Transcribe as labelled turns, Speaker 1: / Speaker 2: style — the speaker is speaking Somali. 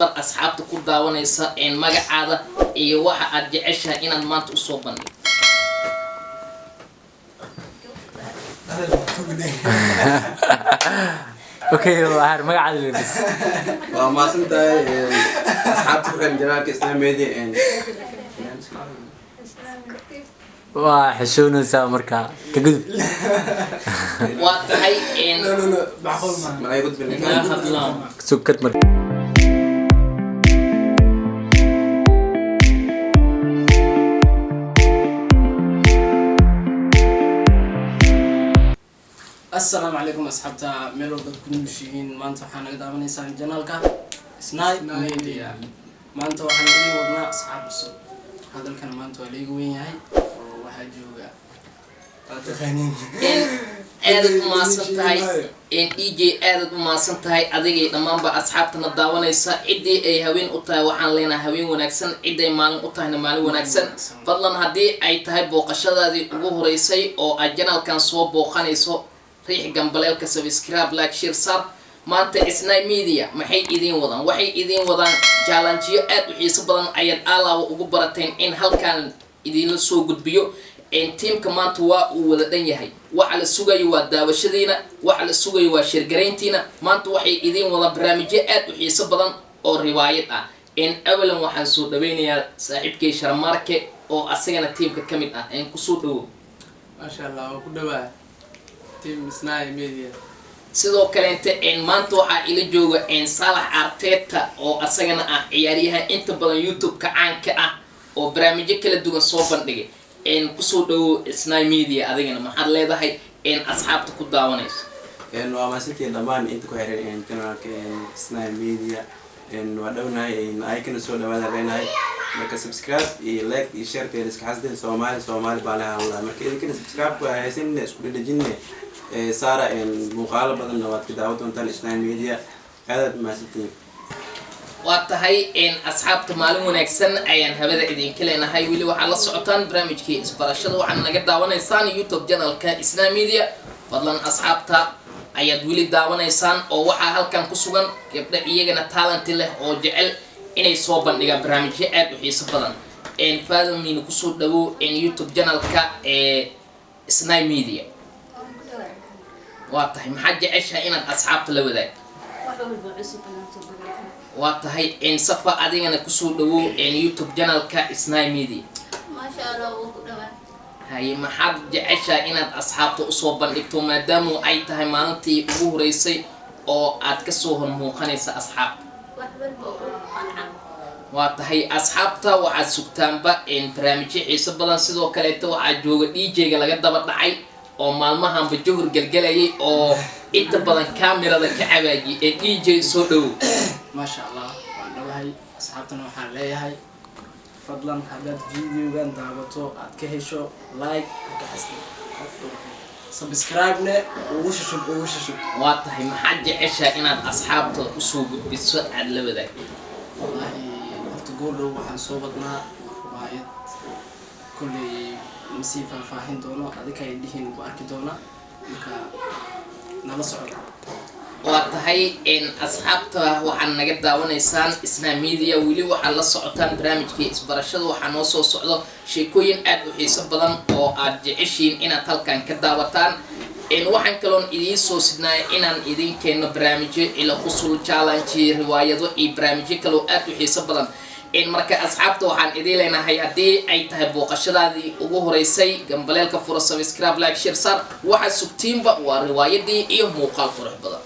Speaker 1: asxaabta ku daawanaysa magacaada iyo waxa aad jeceshahay inaad maanta u soo bandhigto.
Speaker 2: Okay, waxaan magacaada leeyahay.
Speaker 3: Waa maasantahay asxaabta ku xiran janaalka Isnaay Media
Speaker 2: waa xishoonaysa marka ka gudub.
Speaker 1: waa tahay
Speaker 3: macquul ma malay gudbin
Speaker 2: sukad mar
Speaker 4: السلام عليكم أصحابتا ميلو بدكم مشيين ما أنتوا حنا قد عملنا إنسان جنالك إسناي ميديا ما أنتوا حنا قد ورنا أصحاب السوق هذا الكلام ما أنتوا اللي يقوين هاي وواحد جوجا تخانين
Speaker 1: aad ma santahay EJ aad ma santahay adiga dhamaanba asxaabtana daawanaysa cidii ay haween u tahay waxaan leenahay haween wanaagsan cidii maalin u tahayna maalin wanaagsan fadlan hadii ay tahay booqashadaadii ugu horeysay oo aad janaalkan soo booqanayso riix gambaleelka subscribe like share sub maanta Isnaay Media maxay idin wadaan waxay idin wadaan challenge aad u xiiso badan ayaad alaabo ugu barateen in halkan idin soo gudbiyo teamka maanta waa uu wada dhan yahay waxa la sugayo waa daawashadiina waxa la sugayo waa shirgareyntiina maanta waxay idin wada barnaamijyo aad u xiiso badan oo riwaayad ah awalan waxaan soo dhaweynayaa saaxiibkay Sharmarke oo asagana teamka kamid ah ku soo dhawo
Speaker 4: ما شاء الله وكدوا تيم إسناي ميديا
Speaker 1: sidoo kale maanta waxa ila jooga Salax Arteta oo asagana ah ciyaariyaha inta badan YouTube ka caanka ah oo barnaamijyo kala duwan soo bandhigay ku soo dhawo Isnaay Media adigana maxaad leedahay asxaabta ku daawanayso
Speaker 3: waa maasantiin dhamaan inta ku xiran janaalka Isnaay Media waa dhawnahay ay kana soo dhawaada leenahay marka subscribe iyo like iyo share kale iska xasdin Soomaali baa lahaa marka idin subscribe waa haysan isku dhajinne saara muuqaalo badan waad ka daawan doontaan Isnaay Media aad maasantiin
Speaker 1: waa tahay asxaabta maalin wanaagsan ayaan habada idin kalenahay wili waxa la socotaan barnaamijkii isbarashada waxaan naga daawanaysaan YouTube channelka Isnaay Media fadlan asxaabta ayaad wili daawanaysaan oo waxa halkan ku sugan gabdha iyagana talent leh oo jecel inay soo bandhigaan barnaamijyo aad u xiiso badan faadamiina ku soo dhawo YouTube channelka Isnaay Media waa tahay maxaad jeceshahay inaad asxaabta la wadaagto waa tahay safa adigana ku soo dhawo YouTube channelka Isnaay Media
Speaker 5: ما شاء الله وكدوا
Speaker 1: hay maxaad jeceshahay inaad asxaabta u soo bandhigto maadaama ay tahay maalintii ugu horeysay oo aad ka soo hormuuqanaysa asxaabta waa tahay asxaabta waxaad sugtaanba barnaamijyo xiiso badan sidoo kale waxaa jooga DJ-ga laga daba dhacay oo maalmahanba johor galgalayay oo inta badan kaamirada ka cabaajiyay DJ soo dhawo
Speaker 4: ما شاء الله والله أصحابتنا وحنا ليهاي فضلا هذا الفيديو كان دعوته أتكهشوا لايك كحسن سبسكرايب نه ووششوا
Speaker 1: waa tahay maxaad jeceshahay inaad asxaabta u soo gudbiso aad la wadaagto
Speaker 4: والله تقولوا وحن صوبتنا وايد كل مسيفة فاهين دونا هذيك يدهين وأركي دونا لك نلصق
Speaker 1: waa tahay asxaabta waxaan naga daawanaysaan Isnaay Media wili waxa la socotaan barnaamijkii isbarashada waxa noo soo socdo sheekooyin aad u xiiso badan oo aad jeceshiin inaad halkan ka daawataan waxaan kaloon idin soo sidnaa inaan idin keeno barnaamijyo ila qusul challenge riwaayado iyo barnaamijyo kale oo aad u xiiso badan marka asxaabta waxaan idin leenahay hadii ay tahay booqashadaadii ugu horeysay gambaleelka furo subscribe like share sar waxa sugtiinba waa riwaayadii iyo muuqaal qurux badan